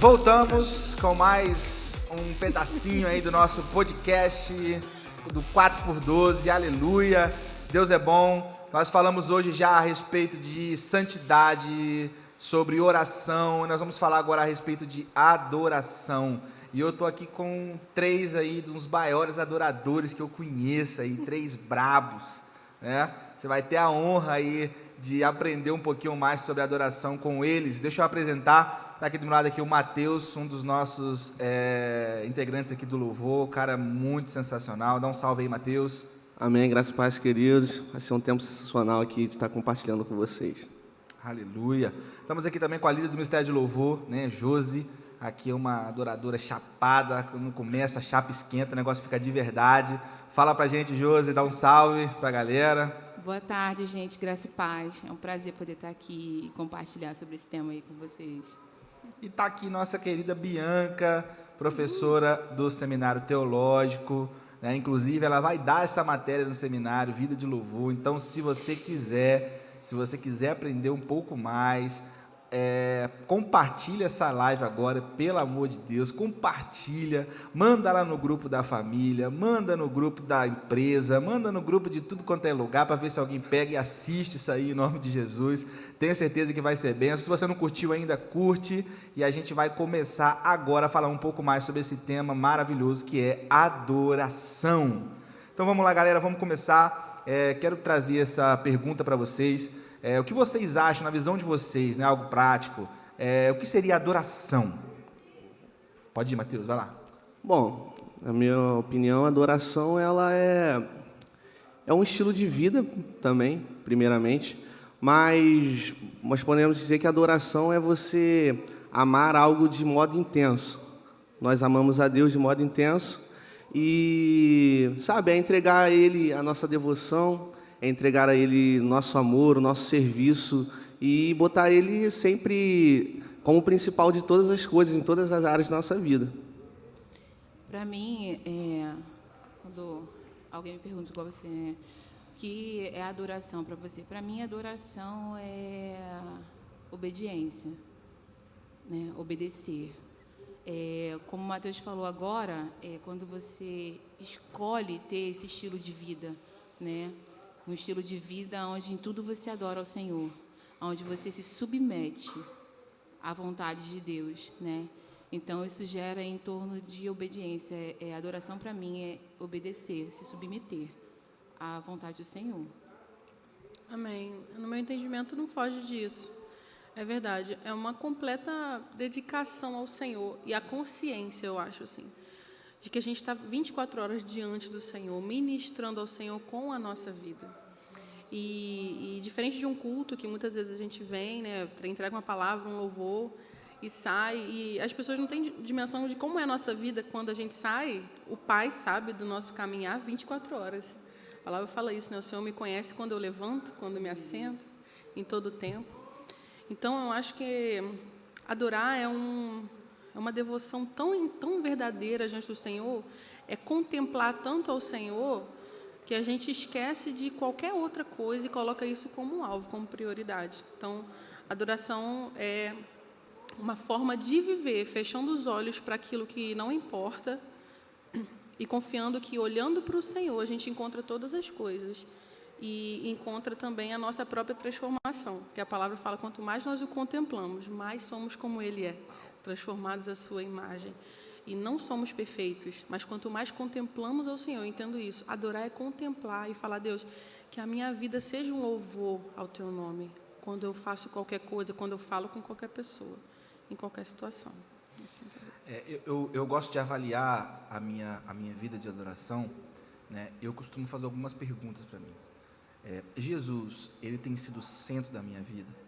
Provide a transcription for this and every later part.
Voltamos com mais um pedacinho aí do nosso podcast do 4x12, aleluia, Deus é bom. Nós falamos hoje já a respeito de santidade, sobre oração, nós vamos falar agora a respeito de adoração. E eu tô aqui com três aí dos maiores adoradores que eu conheço aí, três brabos, né? Você vai ter a honra aí de aprender um pouquinho mais sobre adoração com eles. Deixa eu apresentar, tá aqui do meu lado aqui o Matheus, um dos nossos integrantes aqui do Louvor, cara muito sensacional. Dá um salve aí, Matheus. Amém, graças e paz, queridos. Vai ser um tempo sensacional aqui de estar compartilhando com vocês. Aleluia. Estamos aqui também com a líder do Ministério de Louvor, né, Josi. Aqui é uma adoradora chapada, quando começa a chapa esquenta, o negócio fica de verdade. Fala pra gente, Josi, dá um salve pra galera. Boa tarde, gente, graça e paz. É um prazer poder estar aqui e compartilhar sobre esse tema aí com vocês. E tá aqui nossa querida Bianca, professora do Seminário Teológico, né? Inclusive ela vai dar essa matéria no seminário, Vida de Louvor. Então, se você quiser aprender um pouco mais, compartilha essa live agora, pelo amor de Deus, compartilha, manda lá no grupo da família, manda no grupo da empresa, manda no grupo de tudo quanto é lugar, para ver se alguém pega e assiste isso aí, em nome de Jesus. Tenho certeza que vai ser bem. Se você não curtiu ainda, curte, e a gente vai começar agora a falar um pouco mais sobre esse tema maravilhoso que é adoração. Então vamos lá, galera, vamos começar. Quero trazer essa pergunta para vocês. O que vocês acham, na visão de vocês, né, algo prático, o que seria adoração? Pode ir, Matheus, vai lá. Bom, na minha opinião, a adoração ela é um estilo de vida também, primeiramente, mas nós podemos dizer que a adoração é você amar algo de modo intenso. Nós amamos a Deus de modo intenso e, é entregar a Ele a nossa devoção, é entregar a Ele nosso amor, o nosso serviço e botar Ele sempre como o principal de todas as coisas, em todas as áreas da nossa vida. Para mim, quando alguém me pergunta igual você, né, o que é adoração para você? Para mim, adoração é obediência, né, obedecer. Como o Matheus falou agora, quando você escolhe ter esse estilo de vida, né? Um estilo de vida onde em tudo você adora ao Senhor, onde você se submete à vontade de Deus, né? Então, isso gera em torno de obediência. Adoração, para mim, é obedecer, se submeter à vontade do Senhor. Amém. No meu entendimento, não foge disso. É verdade. É uma completa dedicação ao Senhor e a consciência, eu acho, assim, de que a gente está 24 horas diante do Senhor, ministrando ao Senhor com a nossa vida. E diferente de um culto que muitas vezes a gente vem, né, entrega uma palavra, um louvor e sai, e as pessoas não têm dimensão de como é a nossa vida quando a gente sai. O Pai sabe do nosso caminhar 24 horas. A palavra fala isso, né? O Senhor me conhece quando eu levanto, quando me assento, em todo o tempo. Então, eu acho que adorar é uma devoção tão verdadeira diante do Senhor, é contemplar tanto ao Senhor, que a gente esquece de qualquer outra coisa e coloca isso como um alvo, como prioridade. Então, adoração é uma forma de viver, fechando os olhos para aquilo que não importa e confiando que, olhando para o Senhor, a gente encontra todas as coisas e encontra também a nossa própria transformação, que a palavra fala, quanto mais nós o contemplamos, mais somos como Ele é, transformados à sua imagem. E não somos perfeitos, mas quanto mais contemplamos ao Senhor, eu entendo isso. Adorar é contemplar e falar, Deus, que a minha vida seja um louvor ao Teu nome, quando eu faço qualquer coisa, quando eu falo com qualquer pessoa, em qualquer situação. Assim, eu gosto de avaliar a minha vida de adoração, né? Eu costumo fazer algumas perguntas para mim. Jesus, Ele tem sido o centro da minha vida?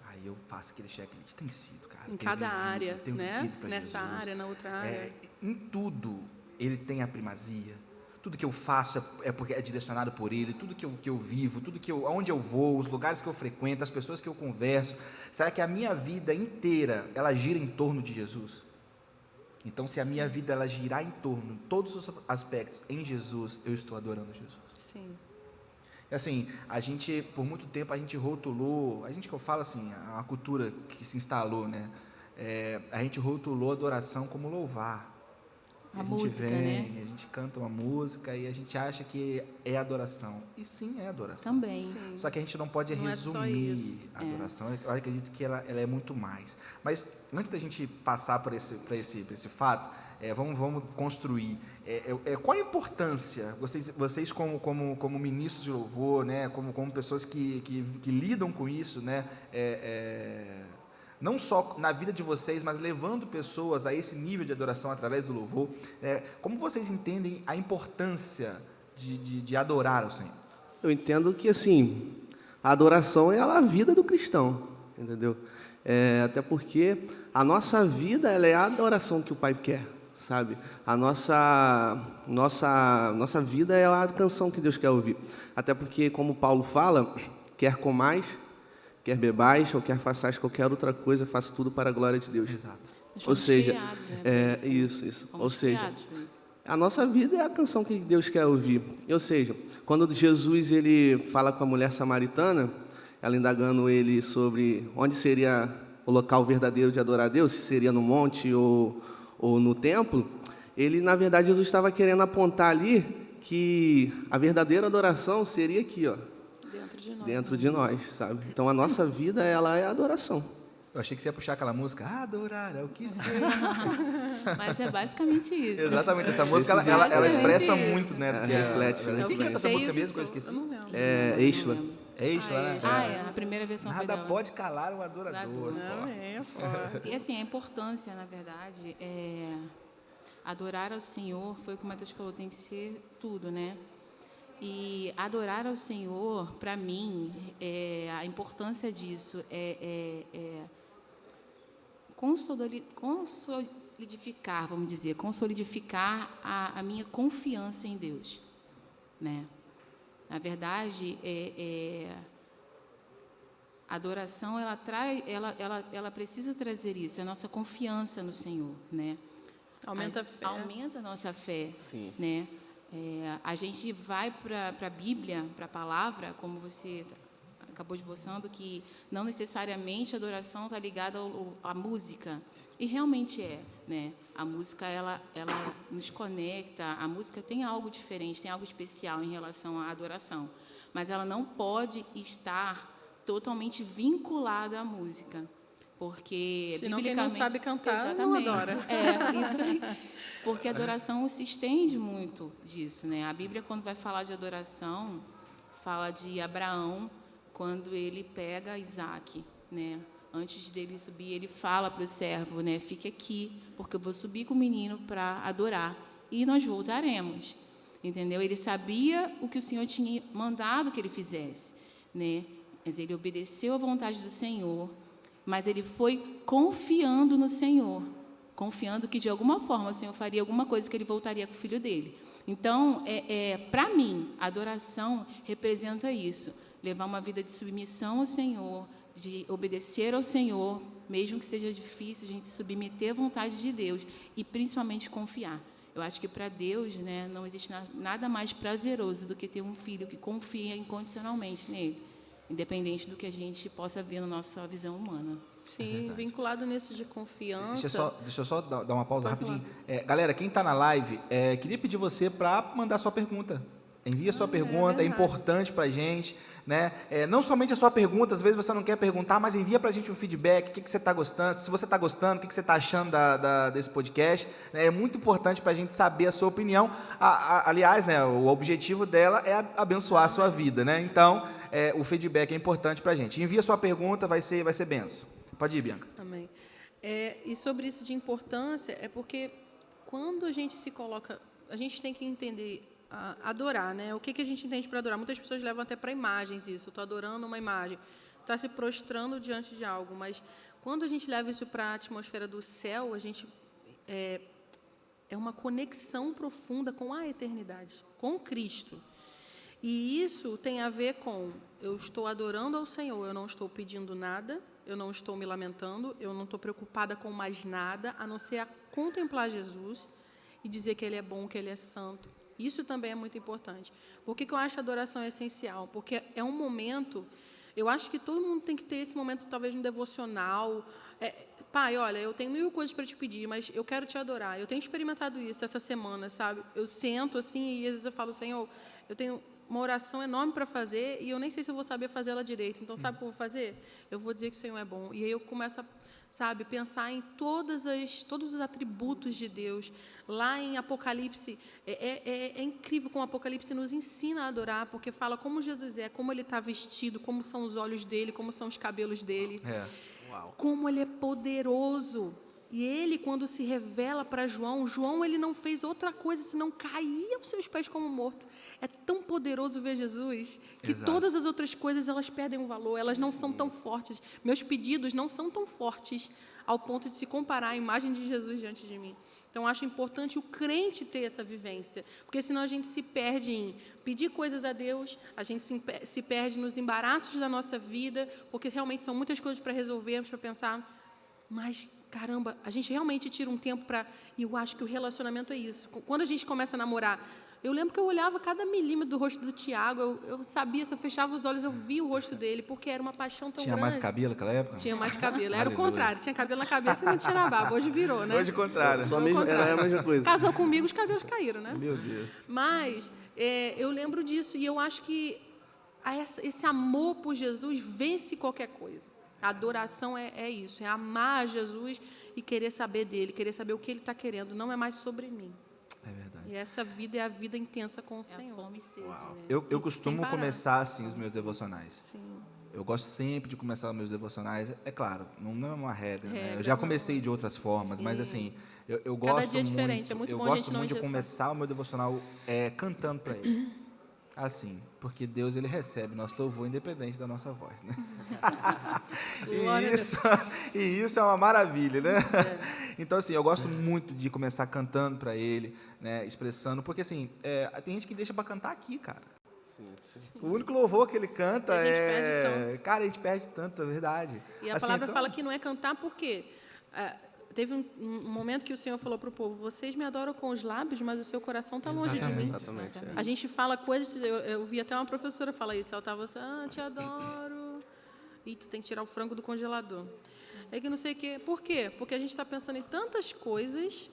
Aí eu faço aquele checklist, tem sido, cara. Em cada área, né? Jesus. Nessa área, na outra área. Em tudo, Ele tem a primazia. Tudo que eu faço é porque é direcionado por Ele. Tudo que eu vivo, onde eu vou, os lugares que eu frequento, as pessoas que eu converso. Será que a minha vida inteira, ela gira em torno de Jesus? Então, se a minha vida ela girar em torno, todos os aspectos, em Jesus, eu estou adorando Jesus. Sim. Assim, por muito tempo, a gente rotulou, que eu falo assim, a cultura que se instalou, né? a gente rotulou adoração como louvar. A gente música, vem, né? a gente canta uma música e a gente acha que é adoração. E sim, é adoração. Também. Sim. Só que a gente não pode Não é só resumir isso. a adoração. Eu acredito que ela é muito mais. Mas antes da gente passar para esse fato, vamos construir. Qual a importância, vocês como ministros de louvor, né, como pessoas que lidam com isso, né, não só na vida de vocês, mas levando pessoas a esse nível de adoração através do louvor, como vocês entendem a importância de adorar ao Senhor? Eu entendo que, assim, a adoração é a vida do cristão, entendeu? Até porque a nossa vida, ela é a adoração que o Pai quer, sabe? A nossa vida é a canção que Deus quer ouvir. Até porque, como Paulo fala, quer comais, quer bebais ou quer façais qualquer outra coisa, faça tudo para a glória de Deus. Exato. Nós Ou fomos seja, criados, né, pra isso. Fomos Ou seja, criados pra isso. a nossa vida é a canção que Deus quer ouvir. Ou seja, quando Jesus ele fala com a mulher samaritana, ela indagando ele sobre onde seria o local verdadeiro de adorar a Deus, se seria no monte ou no templo, ele, na verdade, Jesus estava querendo apontar ali que a verdadeira adoração seria aqui, ó, Dentro de nós. dentro de nós, sabe? Então, a nossa vida, ela é a adoração. Eu achei que você ia puxar aquela música, adorar é o que sei. Mas é basicamente isso. Exatamente, essa música ela Basicamente expressa isso. muito, né? Do que reflete, né? Quem que canta essa sei música o que mesmo que eu sou. esqueci? Eu não lembro. Isla. É isso, né? A primeira versão foi Nada dela. pode calar um adorador. Adorador. É forte. E assim, a importância, na verdade, adorar ao Senhor, foi o que o Matheus falou, tem que ser tudo, né? E adorar ao Senhor, para mim, a importância disso é consolidificar, vamos dizer, a minha confiança em Deus, né? Na verdade, a adoração, ela precisa trazer isso, a nossa confiança no Senhor, né? Aumenta a fé. Aumenta a nossa fé, Sim. né? A gente vai para a Bíblia, para a palavra, como você acabou esboçando, que não necessariamente a adoração está ligada à música. E realmente né? A música, ela nos conecta, a música tem algo diferente, tem algo especial em relação à adoração. Mas ela não pode estar totalmente vinculada à música. Porque, Senão quem biblicamente... não sabe cantar, não Exatamente. adora. Isso aí. Porque a adoração se estende muito disso, né? A Bíblia, quando vai falar de adoração, fala de Abraão, quando ele pega Isaac, né? Antes dele subir, ele fala para o servo, né? Fique aqui, porque eu vou subir com o menino para adorar e nós voltaremos, entendeu? Ele sabia o que o Senhor tinha mandado que ele fizesse, né? Mas ele obedeceu à vontade do Senhor, mas ele foi confiando no Senhor, confiando que de alguma forma o Senhor faria alguma coisa, que ele voltaria com o filho dele. Então, para mim, a adoração representa isso, levar uma vida de submissão ao Senhor, de obedecer ao Senhor, mesmo que seja difícil, a gente se submeter à vontade de Deus e principalmente confiar. Eu acho que para Deus, né, não existe nada mais prazeroso do que ter um filho que confia incondicionalmente nele, independente do que a gente possa ver na nossa visão humana. Sim, vinculado nisso de confiança. Deixa eu só dar uma pausa Pode rapidinho. Galera, quem está na live, queria pedir você para mandar sua pergunta. Envia sua pergunta, é importante para a gente, né? Não somente a sua pergunta, às vezes você não quer perguntar, mas envia para a gente um feedback, o que você está gostando, se você está gostando, o que você está achando desse podcast. Né? É muito importante para a gente saber a sua opinião. Aliás, né, o objetivo dela é abençoar a sua vida, né? Então, o feedback é importante para a gente. Envia sua pergunta, vai ser benção. Pode ir, Bianca. Amém. E sobre isso de importância, é porque quando a gente se coloca, a gente tem que entender, adorar, né? O que a gente entende para adorar? Muitas pessoas levam até para imagens isso. Eu estou adorando uma imagem, está se prostrando diante de algo. Mas quando a gente leva isso para a atmosfera do céu, a gente é uma conexão profunda com a eternidade, com Cristo. E isso tem a ver com eu estou adorando ao Senhor, eu não estou pedindo nada, eu não estou me lamentando, eu não estou preocupada com mais nada, a não ser a contemplar Jesus e dizer que Ele é bom, que Ele é santo. Isso também é muito importante. Por que eu acho a adoração essencial? Porque é um momento, eu acho que todo mundo tem que ter esse momento, talvez, no devocional, Pai, olha, eu tenho 1000 coisas para te pedir, mas eu quero te adorar. Eu tenho experimentado isso essa semana, sabe? Eu sento assim e às vezes eu falo, Senhor, eu tenho uma oração enorme para fazer e eu nem sei se eu vou saber fazer ela direito. Então, sabe o que eu vou fazer? Eu vou dizer que o Senhor é bom. E aí eu começo a, sabe, pensar em todos os atributos de Deus. Lá em Apocalipse, é incrível como o Apocalipse nos ensina a adorar, porque fala como Jesus é, como ele está vestido, como são os olhos dele, como são os cabelos dele. Como ele é poderoso. E ele, quando se revela para João, ele não fez outra coisa senão cair aos seus pés como morto. É tão poderoso ver Jesus que todas as outras coisas elas perdem o valor, elas não são tão fortes. Meus pedidos não são tão fortes ao ponto de se comparar à imagem de Jesus diante de mim. Então, acho importante o crente ter essa vivência, porque senão a gente se perde em pedir coisas a Deus, a gente se perde nos embaraços da nossa vida, porque realmente são muitas coisas para resolvermos, para pensar, mas, caramba, a gente realmente tira um tempo para... E eu acho que o relacionamento é isso. Quando a gente começa a namorar, eu lembro que eu olhava cada milímetro do rosto do Tiago, eu sabia, se eu fechava os olhos, eu via o rosto dele, porque era uma paixão tão grande. Tinha mais cabelo naquela época? Tinha mais cabelo. Era o contrário. Tinha cabelo na cabeça e não tinha na barba. Hoje virou, né? Hoje o contrário. Era a mesma coisa. Casou comigo, os cabelos caíram, né? Meu Deus. Mas eu lembro disso e eu acho que esse amor por Jesus vence qualquer coisa. A adoração é isso, é amar Jesus e querer saber dele, querer saber o que ele está querendo. Não é mais sobre mim. É verdade. E essa vida é a vida intensa com o É a Senhor. fome e sede, né? Eu costumo Sem parar. começar assim os meus devocionais. Sim. Eu gosto sempre de começar os meus devocionais. É claro, não é uma regra, né? Regra, Eu já não. comecei de outras formas, mas Sim. assim, eu Cada gosto dia é muito, diferente, é muito eu bom a gosto gente não muito de engessar. começar o meu devocional cantando para ele. Assim, porque Deus ele recebe nosso louvor independente da nossa voz, né? Glória a Deus. e isso é uma maravilha, né? Então assim, eu gosto muito de começar cantando para ele, né? Expressando, porque assim, tem gente que deixa para cantar aqui, cara. O único louvor que ele canta A gente perde tanto. Cara, a gente perde tanto, é verdade. E a Assim, palavra então- fala que não é cantar porque teve um momento que o Senhor falou para o povo, vocês me adoram com os lábios, mas o seu coração está longe de mim. Exatamente. A gente fala coisas, eu vi até uma professora falar isso, ela estava assim, te adoro, e tu tem que tirar o frango do congelador. É que não sei o quê. Por quê? Porque a gente está pensando em tantas coisas,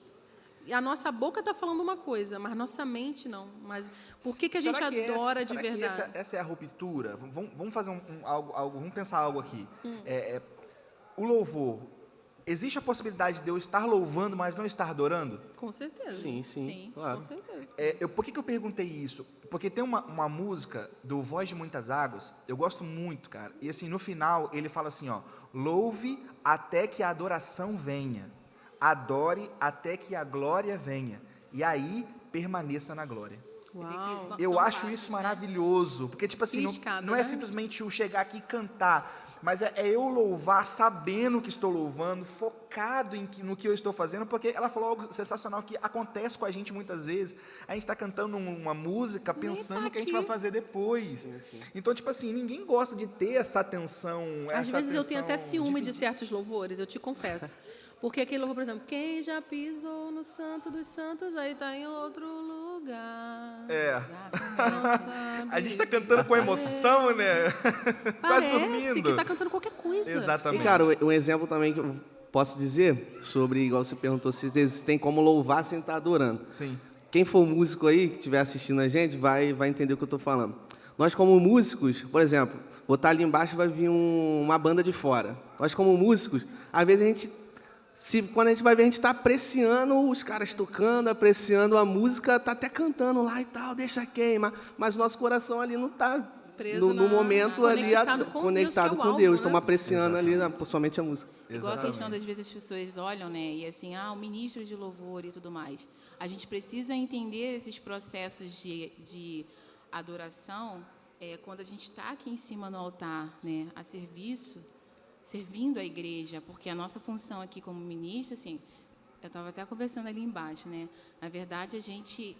e a nossa boca está falando uma coisa, mas nossa mente não. Mas por que a gente Será que adora de será que verdade? essa é a ruptura? Vamos fazer algo, vamos pensar algo aqui. O louvor, existe a possibilidade de eu estar louvando, mas não estar adorando? Com certeza. Sim, Sim, claro. Com certeza. Por que eu perguntei isso? Porque tem uma música do Voz de Muitas Águas, eu gosto muito, cara. E assim, no final, ele fala assim, ó, louve até que a adoração venha. Adore até que a glória venha. E aí, permaneça na glória. Uau. Eu São acho passos, isso né? maravilhoso, porque tipo assim, Escada, não é né? simplesmente eu chegar aqui e cantar, mas é eu louvar, sabendo que estou louvando, focado no que eu estou fazendo, porque ela falou algo sensacional que acontece com a gente muitas vezes, a gente está cantando uma música pensando no que a gente vai fazer depois. Então, tipo assim, ninguém gosta de ter essa atenção. Às vezes eu tenho até ciúme de dividida. certos louvores, eu te confesso. Porque aquele louvor, por exemplo, quem já pisou no Santo dos Santos, aí está em outro lugar. Exatamente. Não sabe. A gente está cantando com emoção, né? Quase Parece dormindo. que está cantando qualquer coisa. Exatamente. E, cara, um exemplo também que eu posso dizer sobre, igual você perguntou, se tem como louvar sem estar adorando. Sim. Quem for músico aí, que estiver assistindo a gente, vai entender o que eu estou falando. Nós, como músicos, por exemplo, vou estar ali embaixo vai vir uma banda de fora. Nós, como músicos, às vezes a gente... quando a gente vai ver, a gente está apreciando os caras tocando, apreciando a música, está até cantando lá e tal, deixa queimar, mas o nosso coração ali não está Preso no momento ali conectado com conectado Deus, que é o com alvo, Deus, né? estamos apreciando ali somente a música. Igual a questão das vezes as pessoas olham, né, e assim, o ministro de louvor e tudo mais. A gente precisa entender esses processos de adoração quando a gente está aqui em cima no altar, né, a serviço, servindo a igreja, porque a nossa função aqui como ministra, assim, eu estava até conversando ali embaixo, né? Na verdade, a gente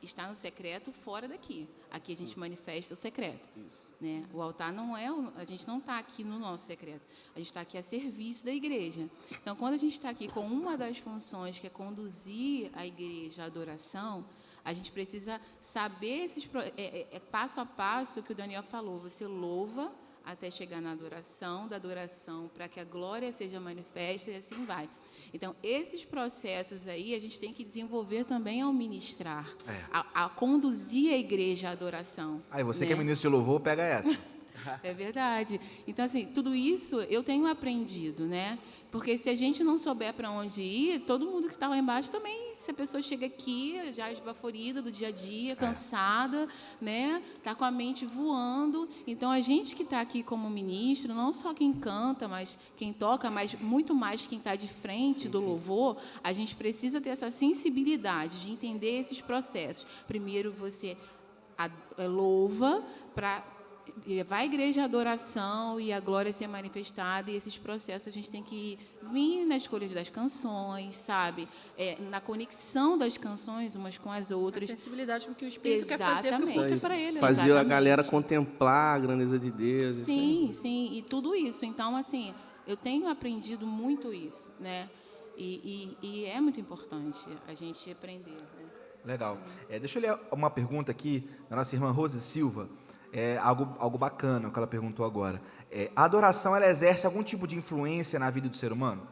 está no secreto fora daqui. Aqui a gente manifesta o secreto. Isso. Né? O altar não é... A gente não está aqui no nosso secreto. A gente está aqui a serviço da igreja. Então, quando a gente está aqui com uma das funções, que é conduzir a igreja à adoração, a gente precisa saber esses... passo a passo que o Daniel falou. Você louva até chegar na adoração, da adoração para que a glória seja manifesta e assim vai. Então, esses processos aí a gente tem que desenvolver também ao ministrar, a conduzir a igreja à adoração. Aí você né? que é ministro de louvor, pega essa. É verdade. Então, assim, tudo isso eu tenho aprendido, né? Porque se a gente não souber para onde ir, todo mundo que está lá embaixo também, se a pessoa chega aqui já esbaforida do dia a dia, cansada, né? Está com a mente voando. Então, a gente que está aqui como ministro, não só quem canta, mas quem toca, mas muito mais quem está de frente do louvor, a gente precisa ter essa sensibilidade de entender esses processos. Primeiro, você louva para... vai à igreja a adoração e a glória ser manifestada, e esses processos a gente tem que vir na escolha das canções, sabe? Na conexão das canções umas com as outras. A sensibilidade com o que o Espírito quer fazer, porque o culto é para ele. Né? Fazia a Exatamente. galera contemplar a grandeza de Deus. Sim, sim, e tudo isso. Então, assim, eu tenho aprendido muito isso, né? E é muito importante a gente aprender. Né? Legal. Deixa eu ler uma pergunta aqui da nossa irmã Rose Silva. Algo bacana que ela perguntou agora. A adoração, ela exerce algum tipo de influência na vida do ser humano?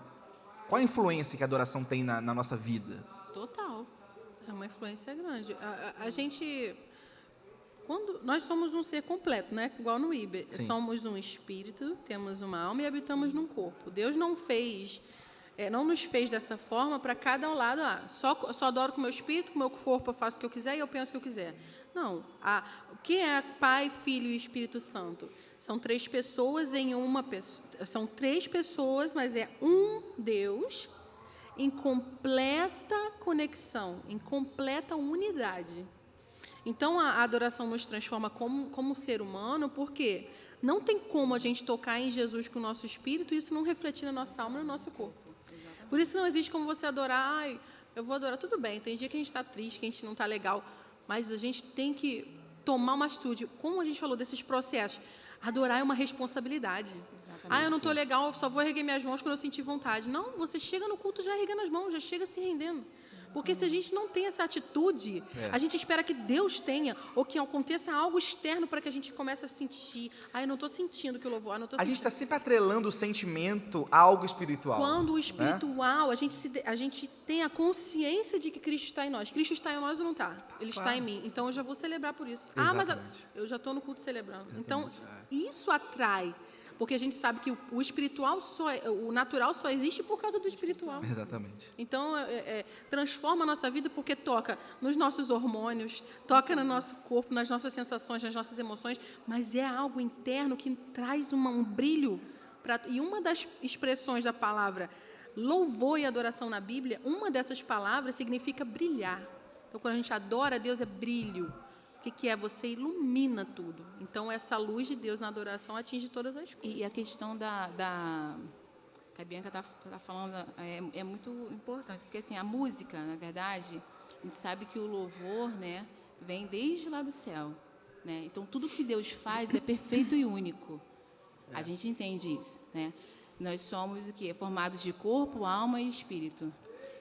Qual a influência que a adoração tem na nossa vida? Total. É uma influência grande. A gente... nós somos um ser completo, né? Igual no Iber. Sim. Somos um espírito, temos uma alma e habitamos num corpo. Deus não nos fez dessa forma para cada ao lado. Só adoro com o meu espírito, com o meu corpo eu faço o que eu quiser e eu penso o que eu quiser. Não. O que é Pai, Filho e Espírito Santo? São 3 pessoas em uma pessoa. São 3 pessoas, mas é um Deus em completa conexão, em completa unidade. Então, a adoração nos transforma como ser humano, porque não tem como a gente tocar em Jesus com o nosso espírito e isso não refletir na nossa alma e no nosso corpo. Por isso não existe como você adorar, eu vou adorar, tudo bem, tem dia que a gente está triste, que a gente não está legal, mas a gente tem que tomar uma atitude. Como a gente falou desses processos, adorar é uma responsabilidade. Exatamente. Eu não estou legal, eu só vou erguer minhas mãos quando eu sentir vontade. Não, você chega no culto já erguendo as mãos, já chega se rendendo. Porque se a gente não tem essa atitude, a gente espera que Deus tenha, ou que aconteça algo externo para que a gente comece a sentir. Eu não estou sentindo que eu louvor, não estou sentindo. A gente está sempre atrelando o sentimento a algo espiritual. Quando o espiritual, a gente tem a consciência de que Cristo está em nós. Cristo está em nós ou não está? Ele está em mim. Então, eu já vou celebrar por isso. Mas eu já estou no culto celebrando. Então, isso atrai. Porque a gente sabe que o espiritual o natural só existe por causa do espiritual. Exatamente. Então, transforma a nossa vida porque toca nos nossos hormônios, toca no nosso corpo, nas nossas sensações, nas nossas emoções, mas é algo interno que traz um brilho. E uma das expressões da palavra louvor e adoração na Bíblia, uma dessas palavras significa brilhar. Então, quando a gente adora a Deus, é brilho. O que é? Você ilumina tudo. Então, essa luz de Deus na adoração atinge todas as coisas. E a questão que a Bianca está falando é muito importante, porque assim, a música, na verdade, a gente sabe que o louvor, né, vem desde lá do céu. Né? Então, tudo que Deus faz é perfeito e único. A gente entende isso. Né? Nós somos o quê? Formados de corpo, alma e espírito.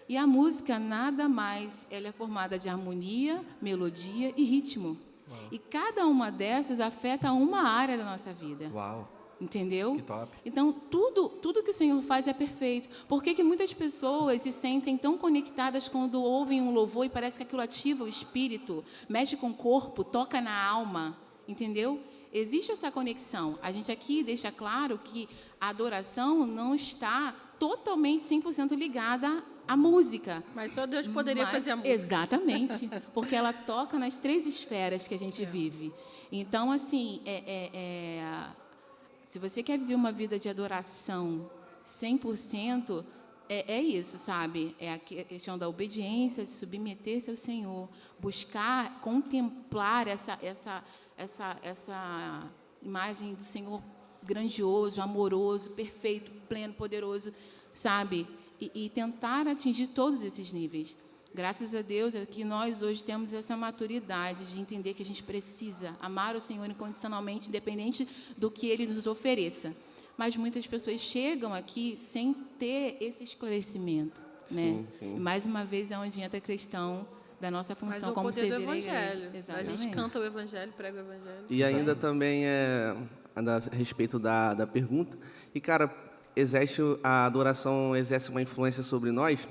E a música, nada mais, ela é formada de harmonia, melodia e ritmo. Uau. E cada uma dessas afeta uma área da nossa vida. Uau! Entendeu? Que top. Então, tudo que o Senhor faz é perfeito. Por que muitas pessoas se sentem tão conectadas quando ouvem um louvor e parece que aquilo ativa o espírito, mexe com o corpo, toca na alma, entendeu? Existe essa conexão. A gente aqui deixa claro que a adoração não está totalmente 100% ligada à música. Mas só Deus poderia fazer a música. Exatamente, porque ela toca nas 3 esferas que a gente vive. Então, assim, se você quer viver uma vida de adoração 100%, é isso, sabe? É a questão da obediência, se submeter-se ao Senhor, buscar, contemplar essa imagem do Senhor grandioso, amoroso, perfeito, pleno, poderoso, sabe? E tentar atingir todos esses níveis. Graças a Deus é que nós hoje temos essa maturidade de entender que a gente precisa amar o Senhor incondicionalmente, independente do que Ele nos ofereça. Mas muitas pessoas chegam aqui sem ter esse esclarecimento. Né? Sim. E, mais uma vez, é onde entra a questão da nossa função como servir servir a igreja. A gente Exatamente. canta o Evangelho, prega o Evangelho. E ainda também a respeito da pergunta. E, cara, a adoração exerce uma influência sobre nós,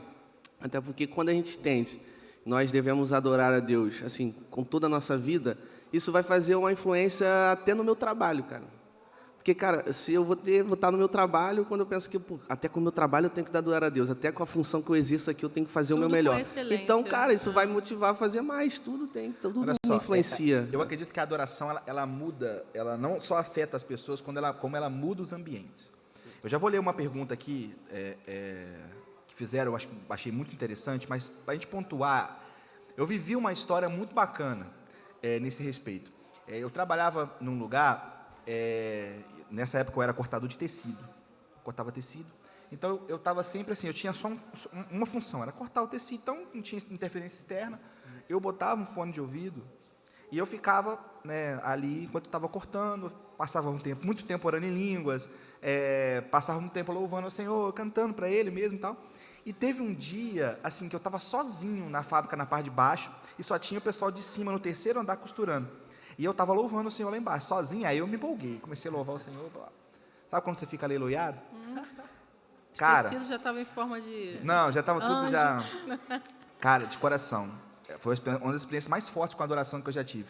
até porque quando a gente entende, nós devemos adorar a Deus, assim, com toda a nossa vida, isso vai fazer uma influência até no meu trabalho, cara. Porque, cara, se eu vou estar no meu trabalho, quando eu penso que, pô, até com o meu trabalho eu tenho que dar adorar a Deus, até com a função que eu exerço aqui eu tenho que fazer o meu Tudo com melhor. excelência. Então, cara, isso vai motivar a fazer mais, tudo Olha só, influencia. eu acredito que a adoração ela muda, ela não só afeta as pessoas, como ela muda os ambientes. Eu já vou ler uma pergunta aqui que fizeram, eu achei muito interessante, mas para a gente pontuar, eu vivi uma história muito bacana nesse respeito. Eu trabalhava num lugar, nessa época eu era cortador de tecido, cortava tecido, então eu estava sempre assim, eu tinha só uma função, era cortar o tecido, então não tinha interferência externa, eu botava um fone de ouvido e eu ficava, né, ali enquanto eu estava cortando, passava muito tempo orando em línguas, passava um tempo louvando ao Senhor, cantando para Ele mesmo e tal. E teve um dia, assim, que eu estava sozinho na fábrica, na parte de baixo, e só tinha o pessoal de cima, no terceiro andar, costurando. E eu estava louvando o Senhor lá embaixo, sozinho, aí eu me empolguei, comecei a louvar o Senhor. Sabe quando você fica aleluiado? Cara, O tecido já estava em forma de... não, já estava tudo anjo. já... Cara, de coração, foi uma das experiências mais fortes com a adoração que eu já tive.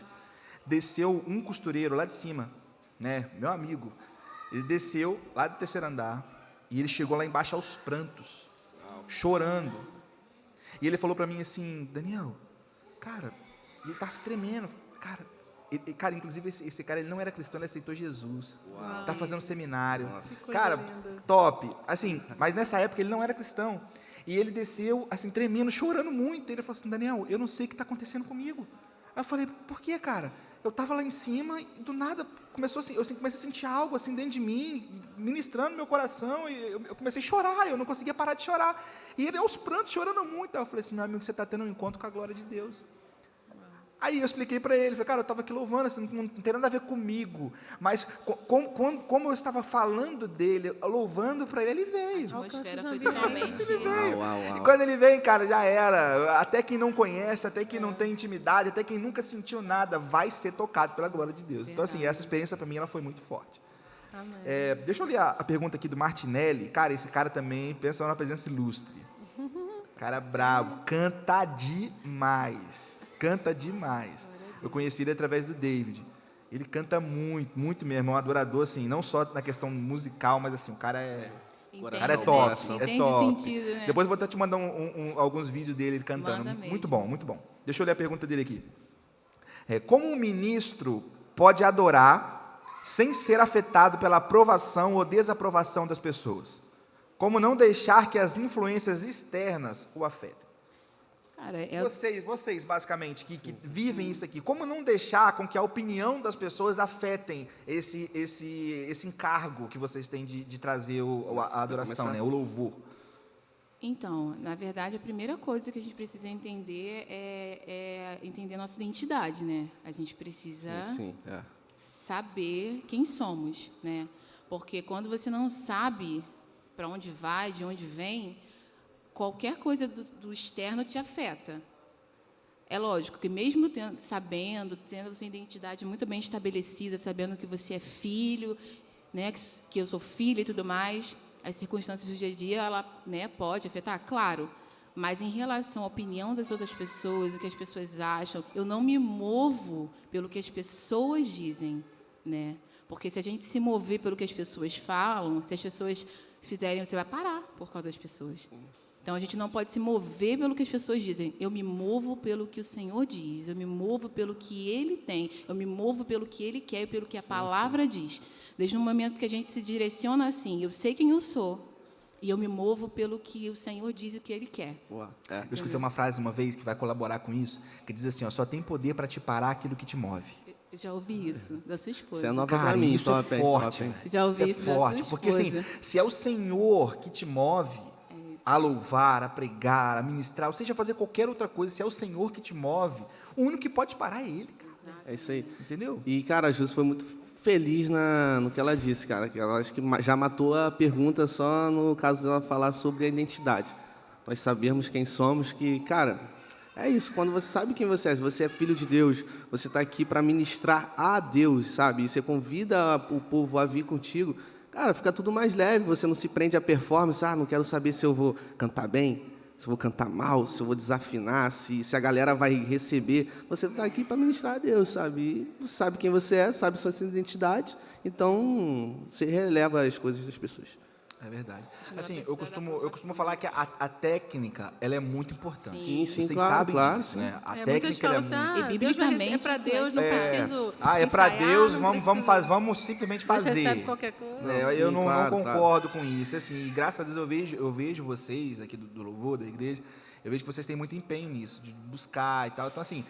Desceu um costureiro lá de cima, né, meu amigo, ele desceu lá do terceiro andar, e ele chegou lá embaixo aos prantos, chorando. E ele falou para mim assim, Daniel, cara, ele tá se tremendo, cara, inclusive esse cara, ele não era cristão, ele aceitou Jesus. Tá fazendo seminário. Cara, linda. top. Assim, mas nessa época ele não era cristão. E ele desceu, assim, tremendo, chorando muito. Ele falou assim, Daniel, eu não sei o que está acontecendo comigo. Aí eu falei, por quê, cara? Eu estava lá em cima e do nada começou assim, eu comecei a sentir algo assim dentro de mim, ministrando meu coração, e eu comecei a chorar, eu não conseguia parar de chorar. E ele aos prantos, chorando muito. Aí eu falei assim, meu amigo, você está tendo um encontro com a glória de Deus. Aí eu expliquei para ele, falei, cara, eu estava aqui louvando, assim, não tem nada a ver comigo, mas como eu estava falando dele, louvando para ele, ele veio. A atmosfera foi Alcança os totalmente... Ele veio. Uau. E quando ele vem, cara, já era. Até quem não conhece, até quem não tem intimidade, até quem nunca sentiu nada, vai ser tocado pela glória de Deus. Então, assim, essa experiência para mim ela foi muito forte. Amém. Deixa eu ler a pergunta aqui do Martinelli. Cara, esse cara também pensa numa presença ilustre. Cara brabo, canta demais. Canta demais. Eu conheci ele através do David. Ele canta muito, muito mesmo. É um adorador, assim, não só na questão musical, mas assim, o cara é... Entende, Cara, é né? top, Entende é top. sentido, né? Depois eu vou até te mandar alguns vídeos dele cantando. Manda mesmo. Muito bom, muito bom. Deixa eu ler a pergunta dele aqui. Como um ministro pode adorar sem ser afetado pela aprovação ou desaprovação das pessoas? Como não deixar que as influências externas o afetem? Cara, Vocês basicamente, que vivem isso aqui, como não deixar com que a opinião das pessoas afetem esse encargo que vocês têm de trazer a adoração, né, o louvor? Então, na verdade, a primeira coisa que a gente precisa entender é entender nossa identidade, né? A gente precisa saber quem somos, né? Porque quando você não sabe para onde vai, de onde vem, qualquer coisa do externo te afeta. É lógico que mesmo tendo a sua identidade muito bem estabelecida, sabendo que você é filho, né, que eu sou filha e tudo mais, as circunstâncias do dia a dia, ela, né, pode afetar, claro, mas em relação à opinião das outras pessoas, o que as pessoas acham, eu não me movo pelo que as pessoas dizem, né? Porque se a gente se mover pelo que as pessoas falam, se as pessoas fizerem, você vai parar por causa das pessoas. Então, a gente não pode se mover pelo que as pessoas dizem. Eu me movo pelo que o Senhor diz. Eu me movo pelo que Ele tem. Eu me movo pelo que Ele quer e pelo que a palavra diz. Desde o momento que a gente se direciona assim, eu sei quem eu sou, e eu me movo pelo que o Senhor diz e o que Ele quer. Eu escutei uma frase uma vez que vai colaborar com isso, que diz assim, só tem poder para te parar aquilo que te move. Eu já ouvi isso da sua esposa. Isso é nova Cara, pra mim, isso é top, forte. top. Já ouvi isso da sua forte, porque assim, esposa. se é o Senhor que te move a louvar, a pregar, a ministrar, ou seja, fazer qualquer outra coisa, se é o Senhor que te move, o único que pode parar é Ele, cara. É isso aí. Entendeu? E, cara, a Jus foi muito feliz no que ela disse, cara. Que ela acho que já matou a pergunta só no caso dela falar sobre a identidade. Nós sabermos quem somos, que, cara, É isso, quando você sabe quem você é, se você é filho de Deus, você está aqui para ministrar a Deus, sabe? E você convida o povo a vir contigo, cara, fica tudo mais leve, você não se prende à performance, não quero saber se eu vou cantar bem, se eu vou cantar mal, se eu vou desafinar, se a galera vai receber. Você está aqui para ministrar a Deus, sabe? E você sabe quem você é, sabe sua identidade, então você releva as coisas das pessoas. É verdade. Assim, eu costumo falar que a técnica, ela é muito importante. Sim, Vocês claro, sabem claro, disso, sim. né? A Muitas técnica, ela é falam assim, muito... E Deus vai biblicamente, é para isso Deus, não preciso é para ensaiar, Deus, não vamos simplesmente Deus recebe fazer. qualquer coisa. Né? Sim, Eu não claro, concordo com isso. Assim, e graças a Deus eu vejo vocês aqui do louvor, da igreja, eu vejo que vocês têm muito empenho nisso, de buscar e tal. Então, assim,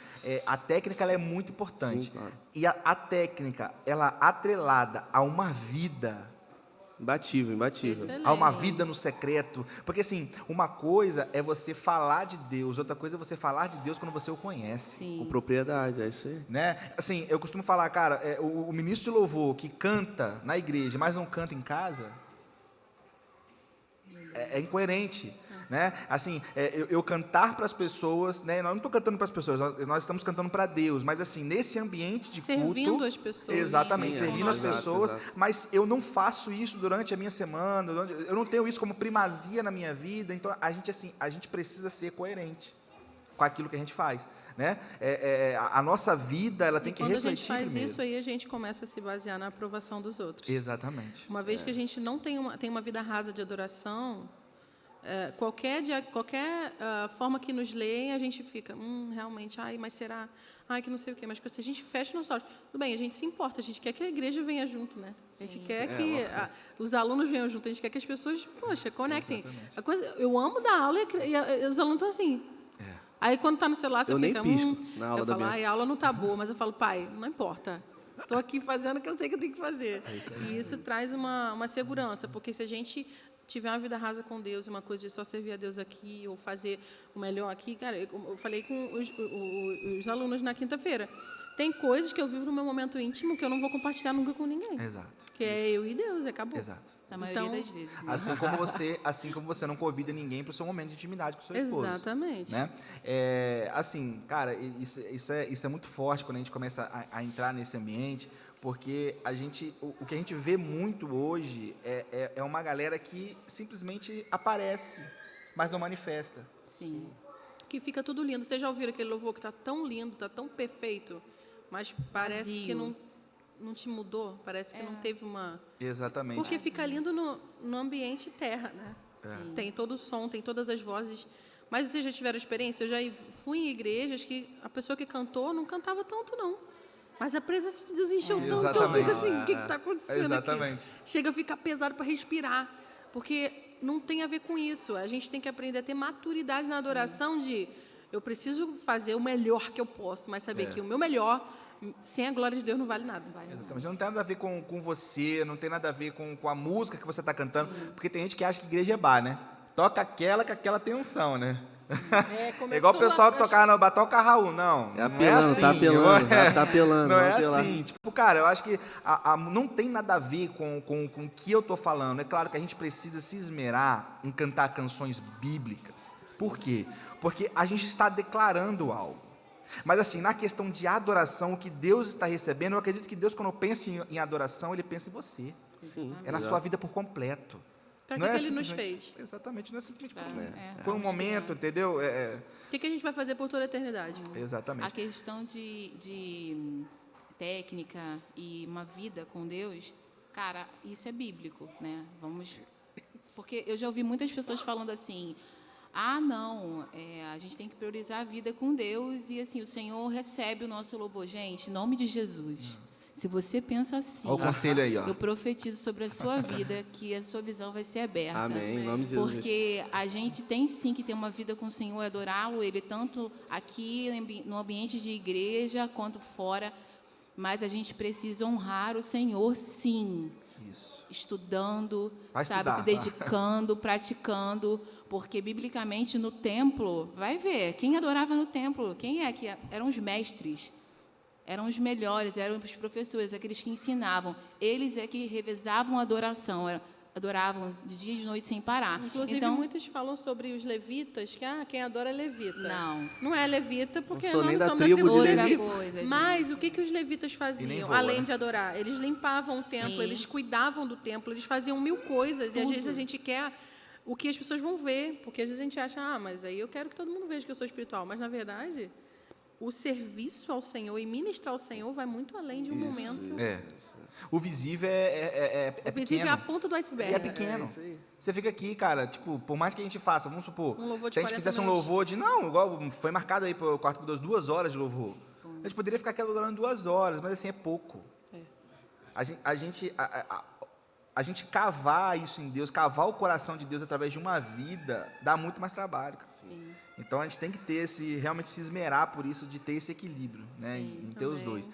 a técnica, ela é muito importante. Sim, claro. E a técnica, ela atrelada a uma vida... Imbatível. Excelente. Há uma vida no secreto. Porque, assim, uma coisa é você falar de Deus, outra coisa é você falar de Deus quando você o conhece. Sim. Com propriedade, é isso aí. Né? Assim, eu costumo falar, cara, o ministro de louvor que canta na igreja, mas não canta em casa, é incoerente. Né? Assim, eu cantar para as pessoas, né? Nós não estou cantando para as pessoas, nós estamos cantando para Deus, mas assim, nesse ambiente de culto... Servindo as pessoas. Exatamente, Sim, servindo as exato, pessoas, exato. mas eu não faço isso durante a minha semana, eu não tenho isso como primazia na minha vida, então a gente precisa ser coerente com aquilo que a gente faz. Né? A nossa vida, ela tem que refletir quando a gente faz primeiro. isso, aí a gente começa a se basear na aprovação dos outros. Exatamente. Uma vez que a gente não tem uma vida rasa de adoração, qualquer forma que nos leem, a gente fica, realmente, mas será? Que não sei o quê. Mas se a gente fecha nossos olhos, tudo bem, a gente se importa, a gente quer que a igreja venha junto, né? A gente quer que os alunos venham junto, a gente quer que as pessoas, conectem. Eu amo dar aula e os alunos estão assim. Aí, quando está no celular, você Eu nem fica... pisco na aula eu da falo, Bianca. a aula não está boa, mas eu falo, pai, não importa. Estou aqui fazendo o que eu sei que eu tenho que fazer. E isso traz uma segurança, porque se a gente tiver uma vida rasa com Deus, uma coisa de só servir a Deus aqui, ou fazer o melhor aqui, cara, eu falei com os alunos na quinta-feira. Tem coisas que eu vivo no meu momento íntimo que eu não vou compartilhar nunca com ninguém. Exato. Que é eu e Deus, acabou. Exato. Na maioria Então, das vezes. Né? Assim como você não convida ninguém para o seu momento de intimidade com o seu esposo. Exatamente. Né? Assim, cara, isso é muito forte quando a gente começa a entrar nesse ambiente, porque o que a gente vê muito hoje é uma galera que simplesmente aparece, mas não manifesta. Sim. Que fica tudo lindo. Vocês já ouviram aquele louvor que está tão lindo, está tão perfeito, mas parece Vazio. que não te mudou? Parece que não teve uma... Exatamente. Porque fica lindo no ambiente terra, né? Sim. Tem todo o som, tem todas as vozes. Mas vocês já tiveram experiência? Eu já fui em igrejas que a pessoa que cantou não cantava tanto, não. Mas a presença de Deus encheu tanto que eu fico assim, o que está acontecendo Exatamente. aqui? Chega a ficar pesado para respirar. Porque não tem a ver com isso. A gente tem que aprender a ter maturidade na adoração de... Eu preciso fazer o melhor que eu posso, mas saber que o meu melhor, sem a glória de Deus, não vale nada. Exatamente. Não tem nada a ver com você, não tem nada a ver com a música que você está cantando, porque tem gente que acha que igreja é bar, né? Toca aquela que aquela tem unção, né? É igual o pessoal que tocava no bar, toca Raul. Não, não é assim. Tá apelando. Não é assim. Tipo, cara, eu acho que não tem nada a ver com o que eu estou falando. É claro que a gente precisa se esmerar em cantar canções bíblicas. Por quê? Porque a gente está declarando algo. Mas assim, na questão de adoração, o que Deus está recebendo, eu acredito que Deus, quando pensa em adoração, Ele pensa em você. Sim, É na sua vida por completo. Para Não que é Ele nos simplesmente- fez? Exatamente, não é simplesmente Foi um momento, entendeu? O que a gente vai fazer por toda a eternidade? A Exatamente. questão de técnica e uma vida com Deus, cara, isso é bíblico, né? Porque eu já ouvi muitas pessoas falando assim, não, a gente tem que priorizar a vida com Deus e assim, o Senhor recebe o nosso louvor. Gente, em nome de Jesus, se você pensa assim, Olha o conselho aí, ó. eu profetizo sobre a sua vida que a sua visão vai ser aberta. Amém, em nome de Jesus. Porque a gente tem sim que ter uma vida com o Senhor, adorá-lo, Ele tanto aqui no ambiente de igreja quanto fora, mas a gente precisa honrar o Senhor, sim. Isso. Estudando, Vai sabe, estudar, se dedicando, praticando, porque biblicamente no templo, vai ver, quem adorava no templo, quem é que eram os mestres, eram os melhores, eram os professores, aqueles que ensinavam, eles é que revezavam a adoração, adoravam de dia e de noite sem parar. Inclusive, Então, muitos falam sobre os levitas, que quem adora é levita. Não. Não é levita, porque Não sou nós nem não da somos da tribo tribo de de Outra Levi. coisa, Mas o que os levitas nem faziam, voa, além né? de adorar? Eles limpavam o templo, Sim. eles cuidavam do templo, eles faziam 1000 coisas. E às vezes a gente quer o que as pessoas vão ver, porque às vezes a gente acha, mas aí eu quero que todo mundo veja que eu sou espiritual. Mas, na verdade, o serviço ao Senhor e ministrar ao Senhor vai muito além de um momento. O visível é O visível é a pequeno. ponta do iceberg. E é pequeno. isso aí. Você fica aqui, cara, tipo, por mais que a gente faça, vamos supor, Um louvor de se a gente 40 fizesse um minutos. louvor de, não, igual foi marcado aí para o quarto por Deus, 2 horas de louvor. A gente poderia ficar aqui adorando 2 horas, mas assim, é pouco. A gente cavar isso em Deus, cavar o coração de Deus através de uma vida, dá muito mais trabalho. Cara. sim. Então a gente tem que ter realmente se esmerar por isso, de ter esse equilíbrio, né, Sim, em ter os também. dois.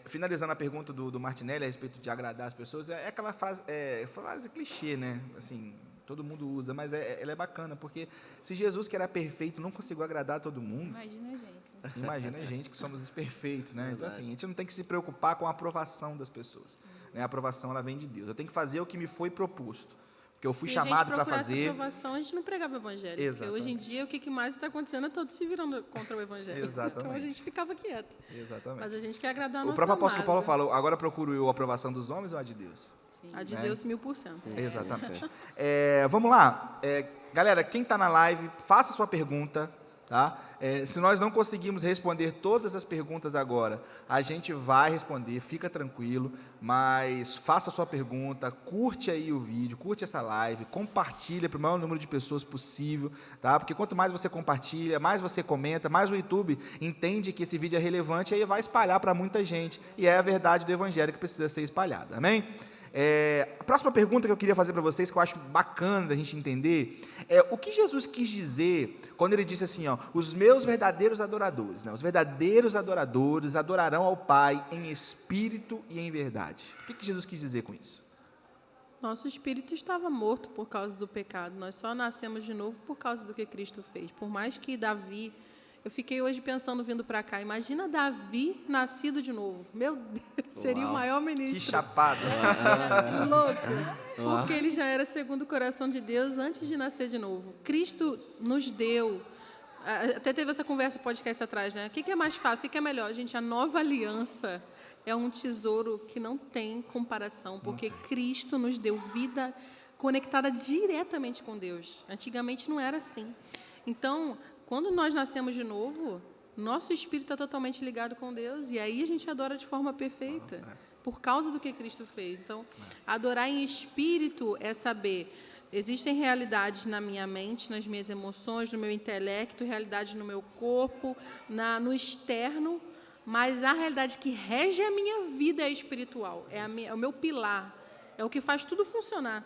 Finalizando a pergunta do Martinelli a respeito de agradar as pessoas, é aquela frase clichê, né? Assim, todo mundo usa, mas ela é bacana, porque se Jesus, que era perfeito, não conseguiu agradar todo mundo, Imagina a gente. Né? imagina a gente que somos imperfeitos, né? Então, assim, a gente não tem que se preocupar com a aprovação das pessoas. Né? A aprovação, ela vem de Deus. Eu tenho que fazer o que me foi proposto, porque eu fui chamado para fazer. Se a gente procurasse aprovação, a gente não pregava o evangelho. Exatamente. Porque hoje em dia, o que mais está acontecendo é todos se virando contra o evangelho. Exatamente. Então, a gente ficava quieto. Exatamente. Mas a gente quer agradar a O nossa próprio apóstolo amada. Paulo falou, agora procuro eu a aprovação dos homens ou a de Deus? Sim. A de né? Deus, 1000%. Exatamente. Vamos lá. Galera, quem está na live, faça sua pergunta. Tá? Se nós não conseguimos responder todas as perguntas agora, a gente vai responder, fica tranquilo, mas faça sua pergunta, curte aí o vídeo, curte essa live, compartilha para o maior número de pessoas possível, tá? Porque quanto mais você compartilha, mais você comenta, mais o YouTube entende que esse vídeo é relevante e aí vai espalhar para muita gente, e é a verdade do Evangelho que precisa ser espalhada, amém? A próxima pergunta que eu queria fazer para vocês, que eu acho bacana da gente entender, é o que Jesus quis dizer quando ele disse assim, os meus verdadeiros adoradores, né? Os verdadeiros adoradores adorarão ao Pai em espírito e em verdade. O que Jesus quis dizer com isso? Nosso espírito estava morto por causa do pecado. Nós só nascemos de novo por causa do que Cristo fez. Por mais que Davi... Eu fiquei hoje pensando, vindo para cá, imagina Davi nascido de novo. Meu Deus, seria o maior ministro. Que chapada. Louco. Porque ele já era segundo o coração de Deus antes de nascer de novo. Cristo nos deu... Até teve essa conversa podcast atrás, né? O que é mais fácil? O que é melhor? Gente, a nova aliança é um tesouro que não tem comparação, porque Cristo nos deu vida conectada diretamente com Deus. Antigamente não era assim. Então, quando nós nascemos de novo, nosso espírito está totalmente ligado com Deus, e aí a gente adora de forma perfeita, por causa do que Cristo fez. Então, adorar em espírito é saber, existem realidades na minha mente, nas minhas emoções, no meu intelecto, realidades no meu corpo, no externo, mas a realidade que rege a minha vida é espiritual, é o meu pilar, é o que faz tudo funcionar.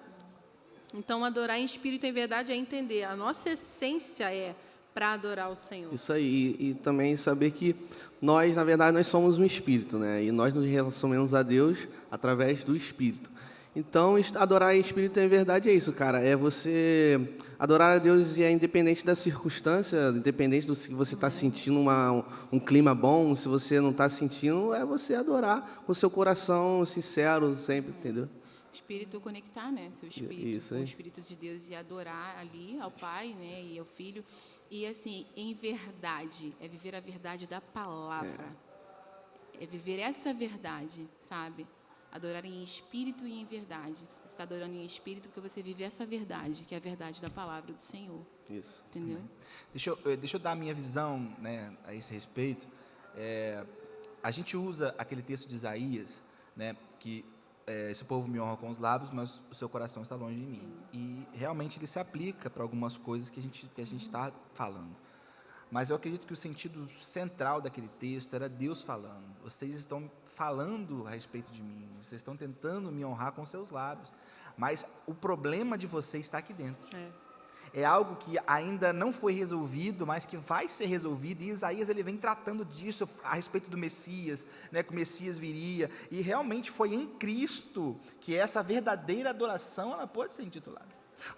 Então, adorar em espírito, em verdade, é entender, a nossa essência é para adorar o Senhor. Isso aí, e também saber que nós, na verdade, nós somos um espírito, né? E nós nos relacionamos a Deus através do espírito. Então, adorar em espírito em verdade é isso, cara. É você adorar a Deus e é independente da circunstância, independente do se você está sentindo um clima bom, se você não está sentindo, é você adorar com seu coração sincero sempre, entendeu? Espírito conectar, né? Seu espírito Isso com o aí. Espírito de Deus e adorar ali ao Pai, né? E ao Filho. E assim, em verdade, é viver a verdade da palavra. É viver essa verdade, sabe? Adorar em espírito e em verdade. Você está adorando em espírito porque você vive essa verdade, que é a verdade da palavra do Senhor. Isso. Entendeu? Deixa eu dar a minha visão, né, a esse respeito. A gente usa aquele texto de Isaías, né, que esse povo me honra com os lábios, mas o seu coração está longe de mim. E realmente ele se aplica para algumas coisas que a gente está falando. Mas eu acredito que o sentido central daquele texto era Deus falando. Vocês estão falando a respeito de mim, vocês estão tentando me honrar com seus lábios, mas o problema de vocês está aqui dentro. É algo que ainda não foi resolvido, mas que vai ser resolvido, e Isaías ele vem tratando disso a respeito do Messias, né, que o Messias viria, e realmente foi em Cristo que essa verdadeira adoração ela pode ser intitulada.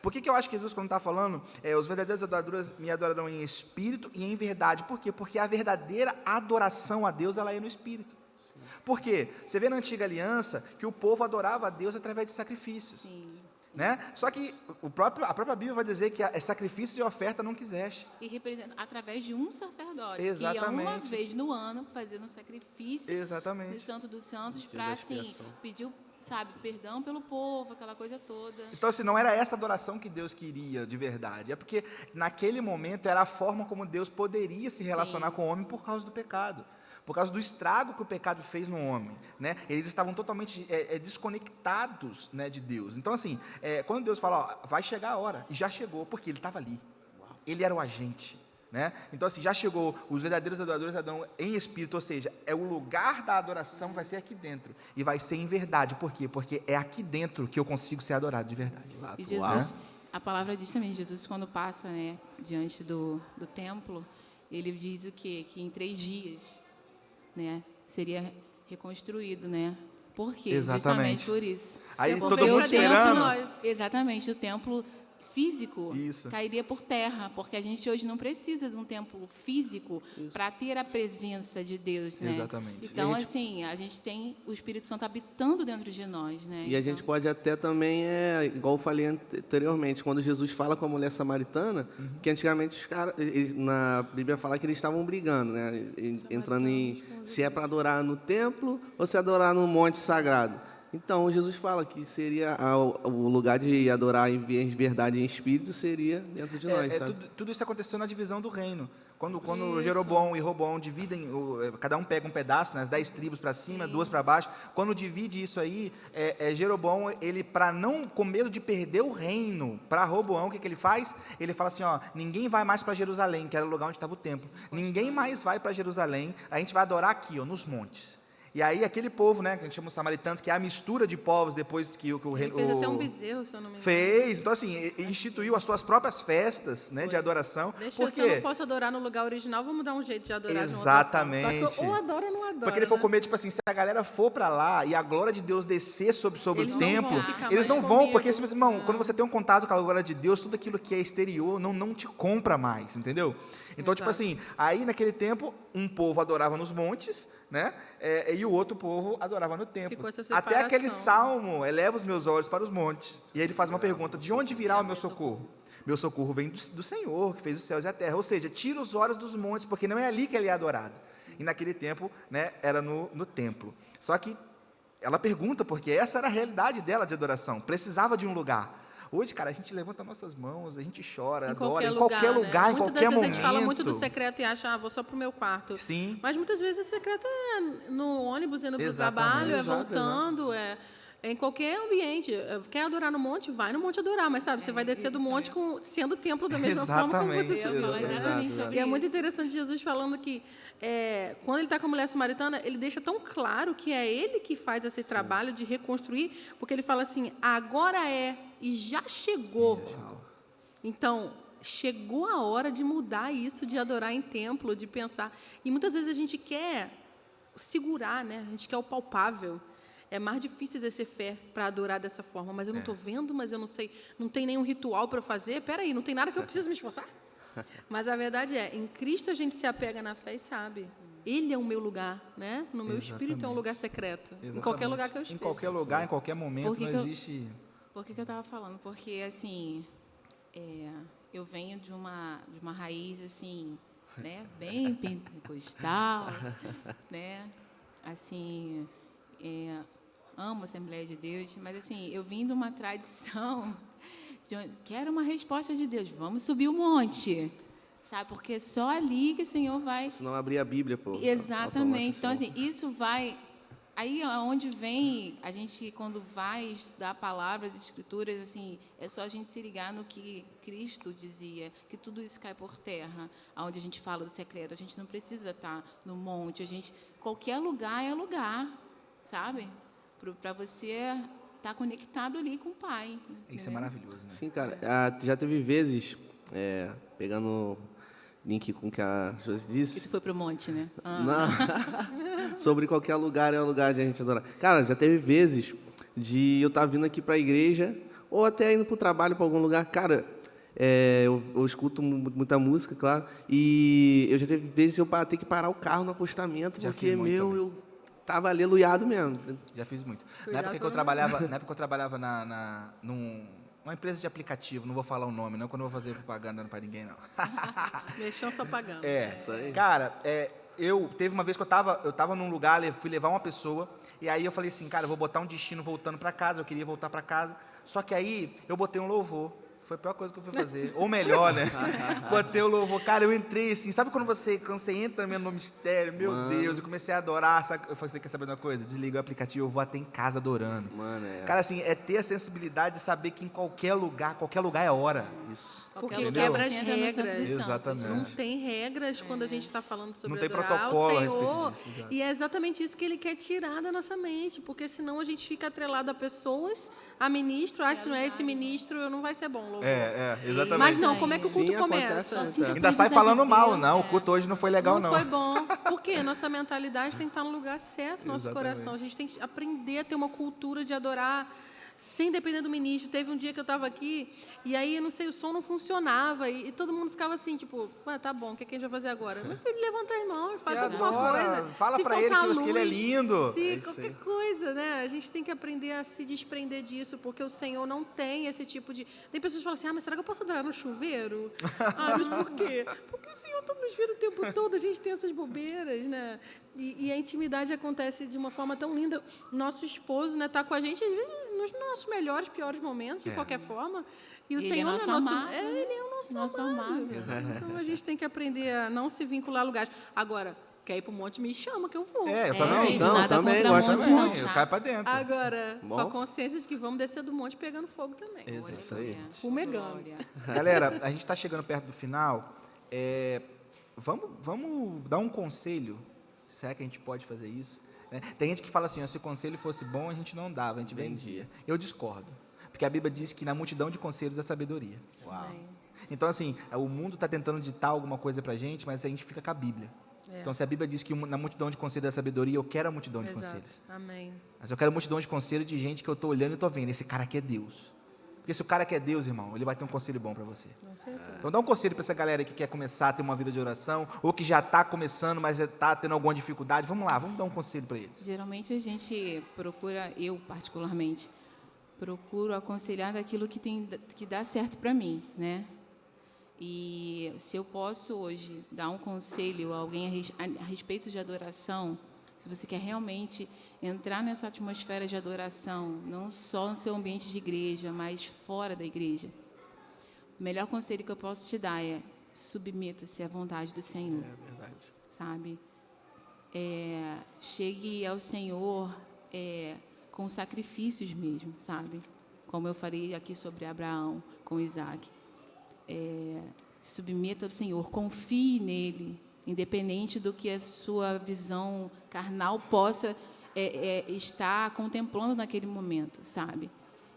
Por que eu acho que Jesus, quando está falando, os verdadeiros adoradores me adorarão em espírito e em verdade? Por quê? Porque a verdadeira adoração a Deus ela é no espírito. Por quê? Você vê na antiga aliança que o povo adorava a Deus através de sacrifícios. Sim. Né? Só que a própria Bíblia vai dizer que é sacrifício e oferta não quiseste. E representa através de um sacerdote, Exatamente. que ia uma vez no ano fazendo um sacrifício Exatamente. no Santo dos Santos Dia para, da assim, expiação. pedir, sabe, perdão pelo povo, aquela coisa toda. Então, assim, não era essa adoração que Deus queria de verdade. É porque, naquele momento, era a forma como Deus poderia se relacionar Sim, com o homem por causa do pecado. Por causa do estrago que o pecado fez no homem. Né? Eles estavam totalmente desconectados, né, de Deus. Então, assim, quando Deus fala, ó, vai chegar a hora, e já chegou, porque Ele estava ali. Ele era o agente. Né? Então, assim, já chegou, os verdadeiros adoradores adão em espírito, ou seja, o lugar da adoração vai ser aqui dentro, e vai ser em verdade. Por quê? Porque é aqui dentro que eu consigo ser adorado de verdade. E Jesus, a palavra diz também, Jesus quando passa, né, diante do templo, ele diz o quê? Que em 3 dias, né, seria reconstruído, né? Por quê? Exatamente. Justamente por isso. Aí Porque todo o mundo templo- esperando. Exatamente, o templo físico Isso. cairia por terra, porque a gente hoje não precisa de um templo físico para ter a presença de Deus, né? Exatamente. Então, E a gente- assim, a gente tem o Espírito Santo habitando dentro de nós, né? E a Então, gente pode até também, igual eu falei anteriormente, quando Jesus fala com a mulher samaritana, que antigamente os caras, na Bíblia fala que eles estavam brigando, né? Entrando em se é para adorar no templo ou se é adorar no monte sagrado. Então, Jesus fala que seria o lugar de adorar em verdade e em espírito seria dentro de nós, sabe? Tudo isso aconteceu na divisão do reino. Quando Isso. Jeroboão e Roboão dividem, cada um pega um pedaço, né, as 10 tribos para cima, 2 para baixo. Quando divide isso aí, Jeroboão, ele, para não, com medo de perder o reino, para Roboão, o que ele faz? Ele fala assim, ó, ninguém vai mais para Jerusalém, que era o lugar onde estava o templo. Ninguém mais vai para Jerusalém, a gente vai adorar aqui, ó, nos montes. E aí aquele povo, né, que a gente chama os samaritanos, que é a mistura de povos depois que o Ele reino... fez até um bezerro, se eu não me engano. Fez, então assim, instituiu as suas próprias festas, né, de adoração. Deixa Por se eu não quê? posso adorar no lugar original, vamos dar um jeito de adorar Exatamente. de uma outra forma. Só que ou adora ou não adora. Porque ele for né? comer, tipo assim, se a galera for para lá e a glória de Deus descer sobre Eles o não templo, vão ficar eles mais não vão, comigo. porque, irmão, quando você tem um contato com a glória de Deus, tudo aquilo que é exterior não te compra mais, entendeu? Então, tipo Exato. assim, aí naquele tempo, um povo adorava nos montes, né? E o outro povo adorava no templo. Ficou essa Até aquele separação. salmo, eleva os meus olhos para os montes. E aí ele faz uma pergunta, de onde virá o meu socorro? Meu socorro vem do Senhor, que fez os céus e a terra. Ou seja, tira os olhos dos montes, porque não é ali que ele é adorado. E naquele tempo, né, era no templo. Só que ela pergunta, porque essa era a realidade dela de adoração. Precisava de um lugar. Hoje, cara, a gente levanta nossas mãos, a gente chora, adora, em qualquer lugar, em né? qualquer Muitas vezes momento. a gente fala muito do secreto e acha, vou só pro meu quarto. Sim. Mas muitas vezes o secreto é no ônibus, indo pro Exatamente. trabalho, é Exato, voltando, é em qualquer ambiente. Quer adorar no monte? Vai no monte adorar, mas sabe, você vai descer do monte sendo o templo da mesma forma como você Exatamente. eu ia falar subiu. exatamente Exato, sobre E é isso. muito interessante Jesus falando que quando ele está com a mulher samaritana, ele deixa tão claro que é ele que faz esse trabalho de reconstruir, porque ele fala assim, agora e já chegou. Então, chegou a hora de mudar isso, de adorar em templo, de pensar. E muitas vezes a gente quer segurar, né? A gente quer o palpável. É mais difícil exercer fé para adorar dessa forma. Mas eu não estou vendo, mas eu não sei, não tem nenhum ritual para eu fazer. Peraí, não tem nada que eu preciso me esforçar? Mas a verdade é, em Cristo a gente se apega na fé e sabe. Ele é o meu lugar, né? No meu espírito é um lugar secreto. Em qualquer lugar que eu esteja. Em qualquer lugar, em qualquer momento, Por que não que eu- existe... Por que eu estava falando? Porque, assim, eu venho de uma raiz, assim, né, bem pentecostal, né, assim, amo a Assembleia de Deus, mas, assim, eu vim de uma tradição, quero uma resposta de Deus, vamos subir o monte, sabe, porque é só ali que o Senhor vai... Se não abrir a Bíblia, pô. Exatamente. Então, automático, assim, isso vai... Aí, aonde vem, a gente, quando vai estudar palavras, escrituras, assim, é só a gente se ligar no que Cristo dizia, que tudo isso cai por terra, aonde a gente fala do secreto. A gente não precisa estar no monte, qualquer lugar é lugar, sabe? Para você estar conectado ali com o Pai. Isso é né? maravilhoso, né? Sim, cara. Já teve vezes, pegando link com o que a Josi E disse, tu foi pro monte, né? não, sobre qualquer lugar é o lugar de a gente adorar. Cara, já teve vezes de eu estar vindo aqui para a igreja ou até indo para o trabalho, para algum lugar. Cara, eu escuto muita música, claro, e eu já teve vezes eu ter que parar o carro no apostamento, Já porque, fiz muito também. eu tava aleluiado mesmo. Já fiz muito. Cuidado Na época que pra eu não- trabalhava, num uma empresa de aplicativo, não vou falar o nome, não, quando eu vou fazer propaganda para ninguém, não. Mexão só pagando. Isso aí. Cara, teve uma vez que eu tava num lugar, fui levar uma pessoa, e aí eu falei assim, cara, eu vou botar um destino voltando para casa, eu queria voltar para casa, só que aí eu botei um louvor. Foi a pior coisa que eu fui fazer. Ou melhor, né? Botei o louvor. Cara, eu entrei assim, sabe quando você entra mesmo no mistério? Meu Deus, eu comecei a adorar. Sabe? Eu falei, você quer saber de uma coisa? Desliga o aplicativo, eu vou até em casa adorando. Cara, assim, é ter a sensibilidade de saber que em qualquer lugar é hora. Isso. Porque lugar quebra as você entra no Santo dos regras. Santos. Exatamente. Não tem regras quando a gente está falando sobre Não tem adorar protocolo o a Senhor. respeito disso, exato. E é exatamente isso que ele quer tirar da nossa mente, porque senão a gente fica atrelado a pessoas, a ministro. Se não é esse ministro, não vai ser bom, louvor. Exatamente. Mas não, como é que o culto Sim, começa? acontece, Assim que a Ainda sai presença falando de mal, Deus, não. O culto hoje não foi legal, não. Não foi bom. Porque nossa mentalidade tem que estar no lugar certo, nosso Exatamente. coração. A gente tem que aprender a ter uma cultura de adorar sem depender do ministro. Teve um dia que eu estava aqui e aí, eu não sei, o som não funcionava e todo mundo ficava assim, tipo, tá bom, o que a gente vai fazer agora? Meu filho, levanta as mãos, faz E alguma adora, coisa. fala Se pra ele faltar que ele é luz, lindo. Se É isso qualquer aí. coisa, né? A gente tem que aprender a se desprender disso, porque o Senhor não tem esse tipo de... Tem pessoas que falam assim, mas será que eu posso adorar no chuveiro? Mas por quê? Porque o Senhor está nos vendo o tempo todo, a gente tem essas bobeiras, né? E a intimidade acontece de uma forma tão linda. Nosso esposo, né, tá com a gente, às vezes, nos nossos melhores, piores momentos, de qualquer forma. E o Ele Senhor é nosso é nosso amado. ele é o nosso, Nosso amado. amado. Então a gente tem que aprender a não se vincular a lugares. Agora, quer ir para o monte, me chama que eu vou. Eu também. gente, Não, nada também, contra gosto monte, também. não, Eu tá? caio pra dentro. Agora, Bom. com a consciência de que vamos descer do monte pegando fogo também. Isso aí. Fumegando. Glória. Galera, a gente está chegando perto do final. Vamos dar um conselho. Será que a gente pode fazer isso? Tem gente que fala assim, se o conselho fosse bom, a gente não dava, a gente vendia. Eu discordo. Porque a Bíblia diz que na multidão de conselhos é sabedoria. Amém. Então, assim, o mundo está tentando ditar alguma coisa para a gente, mas a gente fica com a Bíblia. Então, se a Bíblia diz que na multidão de conselhos é sabedoria, eu quero a multidão de Exato. conselhos. Amém. Mas eu quero a multidão de conselhos de gente que eu estou olhando e estou vendo. Esse cara aqui é Deus. Porque se o cara quer Deus, irmão, ele vai ter um conselho bom para você. Com certeza. Então, dá um conselho para essa galera que quer começar a ter uma vida de oração, ou que já está começando, mas está tendo alguma dificuldade. Vamos lá, vamos dar um conselho para eles. Geralmente a gente procura, eu particularmente, procuro aconselhar daquilo que dá certo para mim, né? E se eu posso hoje dar um conselho a alguém a respeito de adoração, se você quer realmente entrar nessa atmosfera de adoração, não só no seu ambiente de igreja, mas fora da igreja, o melhor conselho que eu posso te dar é submeta-se à vontade do Senhor, Verdade. sabe? Chegue ao Senhor com sacrifícios mesmo, sabe? Como eu falei aqui sobre Abraão com Isaac. Se submeta ao Senhor, confie nele, independente do que a sua visão carnal possa estar contemplando naquele momento, sabe?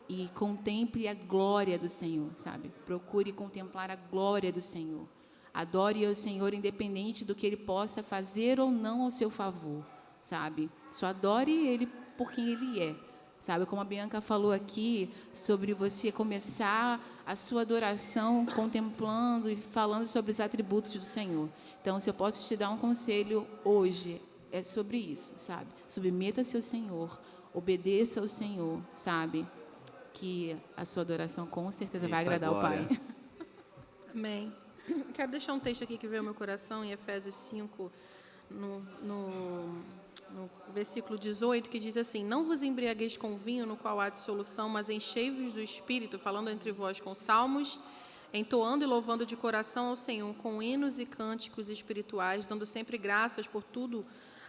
E contemple a glória do Senhor, sabe? Procure contemplar a glória do Senhor. Adore ao Senhor independente do que Ele possa fazer ou não ao seu favor, sabe? Só adore Ele por quem Ele é, sabe? Como a Bianca falou aqui, sobre você começar a sua adoração contemplando e falando sobre os atributos do Senhor. Então, se eu posso te dar um conselho hoje, é sobre isso, sabe? Submeta-se ao Senhor, obedeça ao Senhor, sabe? Que a sua adoração com certeza vai Eita agradar glória. o Pai. Amém. Quero deixar um texto aqui que veio ao meu coração, em Efésios 5, no versículo 18, que diz assim: não vos embriagueis com vinho, no qual há dissolução, mas enchei-vos do Espírito, falando entre vós com salmos, entoando e louvando de coração ao Senhor, com hinos e cânticos espirituais, dando sempre graças por tudo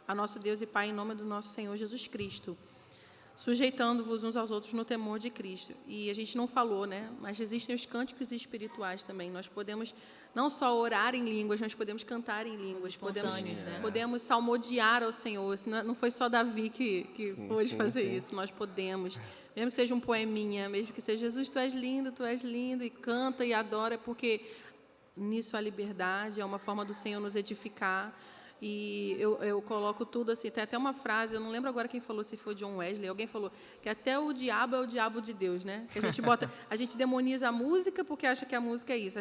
a nosso Deus e Pai, em nome do nosso Senhor Jesus Cristo, sujeitando-vos uns aos outros no temor de Cristo. E a gente não falou, né? Mas existem os cânticos espirituais também. Nós podemos não só orar em línguas, nós podemos cantar em línguas, Espontâneos, né? podemos salmodiar ao Senhor. Não foi só Davi que pôde fazer sim. isso. Nós podemos, mesmo que seja um poeminha, mesmo que seja Jesus, tu és lindo, e canta e adora, porque nisso há liberdade, é uma forma do Senhor nos edificar. E eu coloco tudo assim, tem até uma frase, eu não lembro agora quem falou, se foi John Wesley, alguém falou que até o diabo é o diabo de Deus, né? Que a gente demoniza a música porque acha que a música é isso,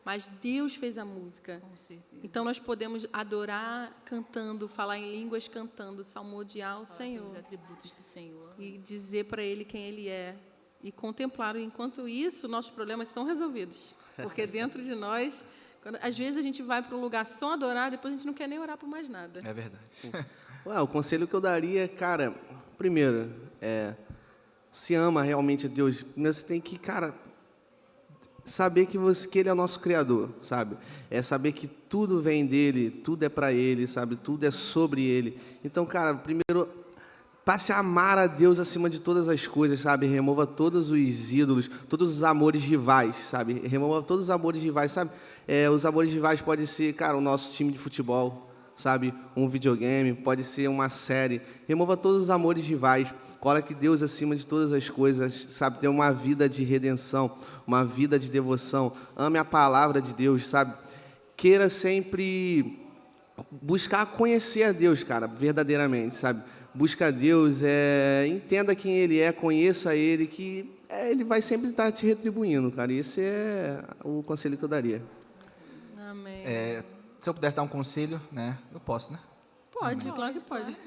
mas Deus fez a música. Com certeza. Então nós podemos adorar cantando, falar em línguas cantando, salmodiar o Falar sobre Senhor os atributos do Senhor. e dizer para Ele quem Ele é. e contemplaram. Enquanto isso, nossos problemas são resolvidos. Porque dentro de nós, às vezes a gente vai para um lugar só adorar, depois a gente não quer nem orar por mais nada. É verdade. O conselho que eu daria, cara, primeiro, se ama realmente a Deus, primeiro você tem que, cara, saber que Ele é o nosso Criador, sabe? É saber que tudo vem dEle, tudo é para Ele, sabe? Tudo é sobre Ele. Então, cara, primeiro, passe a amar a Deus acima de todas as coisas, sabe? Remova todos os ídolos, todos os amores rivais, sabe? Remova todos os amores rivais, sabe? Os amores rivais podem ser, cara, o nosso time de futebol, sabe? Um videogame, pode ser uma série. Remova todos os amores rivais. Coloque Deus acima de todas as coisas, sabe? Tenha uma vida de redenção, uma vida de devoção. Ame a palavra de Deus, sabe? Queira sempre buscar conhecer a Deus, cara, verdadeiramente, sabe? Busca a Deus, entenda quem Ele é, conheça Ele, que Ele vai sempre estar te retribuindo, cara. Esse é o conselho que eu daria. Amém. Se eu pudesse dar um conselho, né? Eu posso, né? Pode, claro que pode.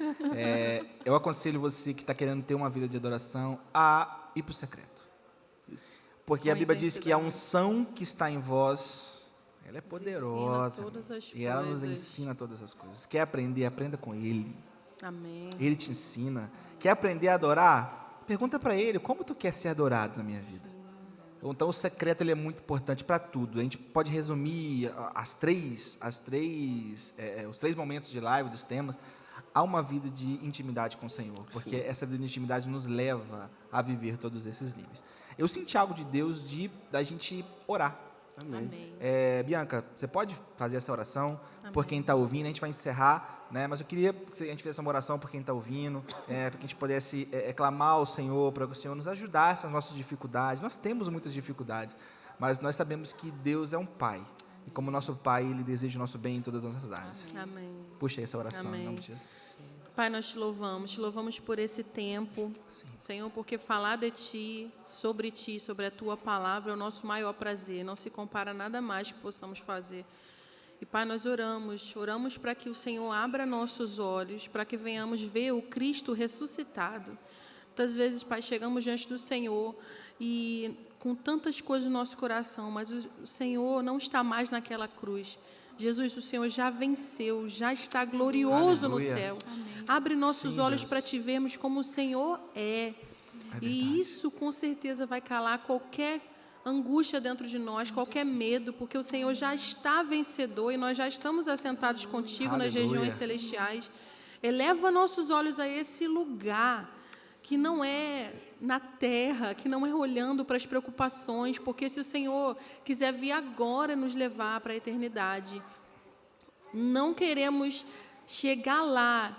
Eu aconselho você que está querendo ter uma vida de adoração a ir para o secreto. Porque a Bíblia diz que a unção que está em vós, ela é poderosa. E ela nos ensina todas as coisas. Quer aprender, aprenda com Ele. Amém. Ele te ensina. Quer aprender a adorar? Pergunta para Ele, como tu quer ser adorado na minha vida? Então, o secreto ele é muito importante para tudo. A gente pode resumir os três momentos de live, dos temas, a uma vida de intimidade com o Senhor. Porque essa vida de intimidade nos leva a viver todos esses níveis. Eu senti algo de Deus da gente orar. Amém. Bianca, você pode fazer essa oração? Amém. Por quem está ouvindo? A gente vai encerrar, né? Mas eu queria que a gente fizesse uma oração por quem está ouvindo, para que a gente pudesse clamar ao Senhor, para que o Senhor nos ajudasse nas nossas dificuldades. Nós temos muitas dificuldades, mas nós sabemos que Deus é um Pai. E como nosso Pai, Ele deseja o nosso bem em todas as nossas áreas. Amém. Puxa essa oração, Amém. em nome de Jesus. Pai, nós te louvamos por esse tempo, Senhor, porque falar de Ti, sobre a Tua palavra é o nosso maior prazer, não se compara a nada mais que possamos fazer. E, Pai, nós oramos para que o Senhor abra nossos olhos, para que venhamos ver o Cristo ressuscitado. Muitas vezes, Pai, chegamos diante do Senhor e com tantas coisas no nosso coração, mas o Senhor não está mais naquela cruz. Jesus, o Senhor já venceu, já está glorioso no céu. Amém. Abre nossos olhos Deus. para te vermos como o Senhor é. E isso com certeza vai calar qualquer angústia dentro de nós, qualquer medo, porque o Senhor já está vencedor e nós já estamos assentados contigo nas Aleluia. regiões celestiais. Eleva nossos olhos a esse lugar que não é na terra, que não é olhando para as preocupações, porque se o Senhor quiser vir agora nos levar para a eternidade, não queremos chegar lá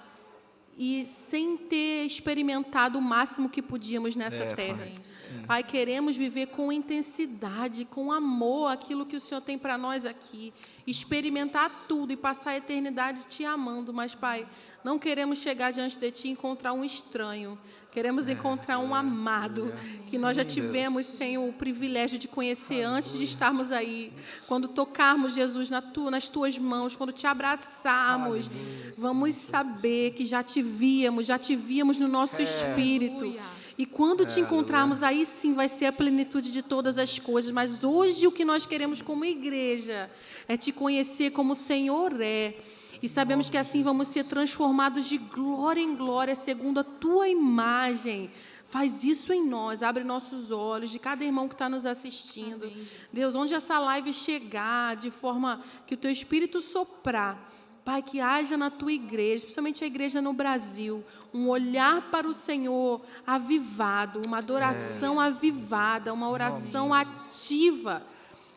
e sem ter experimentado o máximo que podíamos nessa terra. Pai. Sim. Pai, queremos viver com intensidade, com amor, aquilo que o Senhor tem para nós aqui. Experimentar tudo e passar a eternidade te amando. Mas, Pai, não queremos chegar diante de Ti e encontrar um estranho. Queremos encontrar um amado, que nós já tivemos, Senhor, o privilégio de conhecer antes de estarmos aí. Quando tocarmos, Jesus, nas Tuas mãos, quando Te abraçarmos, vamos saber que já Te víamos no nosso espírito. E quando Te encontrarmos, aí sim vai ser a plenitude de todas as coisas. Mas hoje o que nós queremos como igreja é Te conhecer como o Senhor é. E sabemos que assim vamos ser transformados de glória em glória, segundo a Tua imagem. Faz isso em nós, abre nossos olhos, de cada irmão que está nos assistindo. Amém, Deus, onde essa live chegar, de forma que o Teu Espírito soprar, Pai, que haja na Tua igreja, principalmente a igreja no Brasil, um olhar para o Senhor avivado, uma adoração avivada, uma oração ativa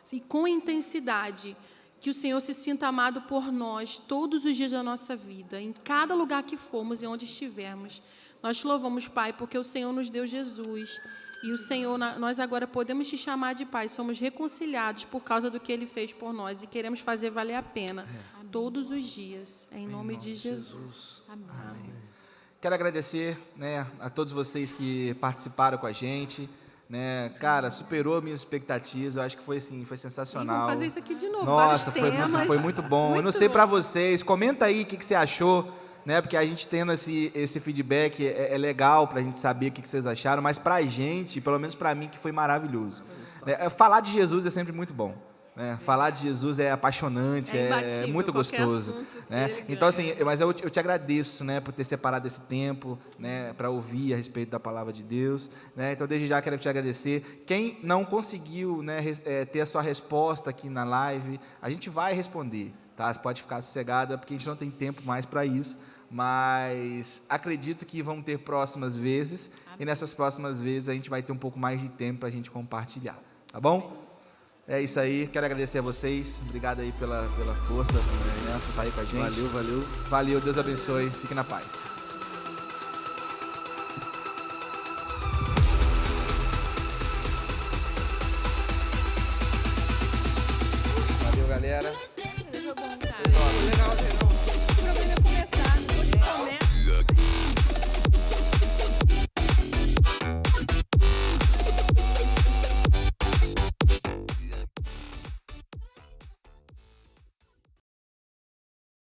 e com intensidade. Que o Senhor se sinta amado por nós todos os dias da nossa vida, em cada lugar que formos e onde estivermos. Nós te louvamos, Pai, porque o Senhor nos deu Jesus. E o Senhor, nós agora podemos te chamar de Pai. Somos reconciliados por causa do que Ele fez por nós e queremos fazer valer a pena todos os dias. Em nome de Jesus. Amém. Quero agradecer, né, a todos vocês que participaram com a gente. Né, cara, superou minhas expectativas. Eu acho que foi assim, foi sensacional. Vamos fazer isso aqui de novo. Nossa, vários temas. foi muito bom. Eu não sei para vocês. Comenta aí o que você achou, né? Porque a gente tendo esse feedback é legal para a gente saber o que vocês acharam, mas para a gente, pelo menos para mim, que foi maravilhoso. Né? Falar de Jesus é sempre muito bom. Né? Falar de Jesus é apaixonante, é muito gostoso. Né? Então, assim, mas eu te agradeço, né, por ter separado esse tempo, né, para ouvir a respeito da palavra de Deus. Né? Então, desde já quero te agradecer. Quem não conseguiu, né, ter a sua resposta aqui na live, a gente vai responder. Tá? Você pode ficar sossegada, porque a gente não tem tempo mais para isso. Mas acredito que vão ter próximas vezes. E nessas próximas vezes a gente vai ter um pouco mais de tempo para a gente compartilhar. Tá bom? É isso aí, quero agradecer a vocês, obrigado aí pela força, né, por estar aí com a gente. Valeu. Valeu, Deus abençoe, fique na paz.